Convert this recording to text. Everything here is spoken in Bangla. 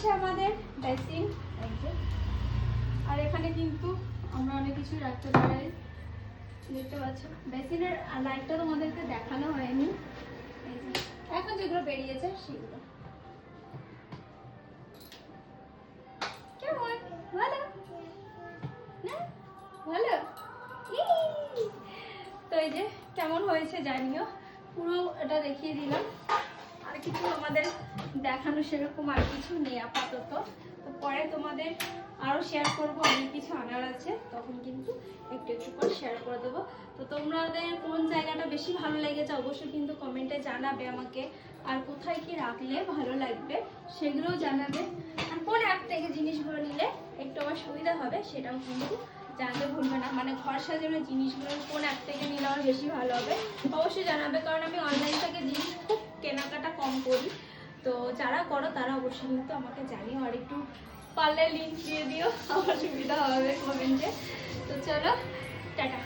হচ্ছে আমাদের বেসিন, আর এখানে কিন্তু আমরা অনেক কিছু রাখতে পারি, দেখতে পাচ্ছ। বেসিনের লাইটটা তোমাদেরকে দেখানো হয়নি, এখন যেগুলো বেরিয়েছে সেগুলো। কেমন ভালো না? ভালো। তো এই যে কেমন হয়েছে জানিও, পুরো এটা দেখিয়ে দিলাম। আর কিছু আমাদের দেখানো সেরকম আর কিছু নেই আপাতত। তো পরে তোমাদের আরও শেয়ার করবো, অনেক কিছু আনার আছে, তখন কিন্তু একটু একটু করে শেয়ার করে দেবো। তো তোমাদের কোন জায়গাটা বেশি ভালো লেগেছে অবশ্যই কিন্তু কমেন্টে জানাবে আমাকে, আর কোথায় কি রাখলে ভালো লাগবে সেগুলোও জানাবে, আর কোন অ্যাপ থেকে জিনিসগুলো নিলে একটু আমার সুবিধা হবে সেটাও কিন্তু জানতে ভুলবে না। মানে ঘর সাজানোর জিনিসগুলো কোন অ্যাপ থেকে নিলে আমার বেশি ভালো হবে অবশ্যই জানাবে, কারণ আমি অনলাইন থেকে জিনিস খুব কেনাকাটা কম করি। তো যারা করো তারা অবশ্যই কিন্তু আমাকে জানিও, আর একটু পারলে লিঙ্ক দিয়ে দিও, আমার সুবিধা হবে কমেন্টে। তো চলো, টাটা।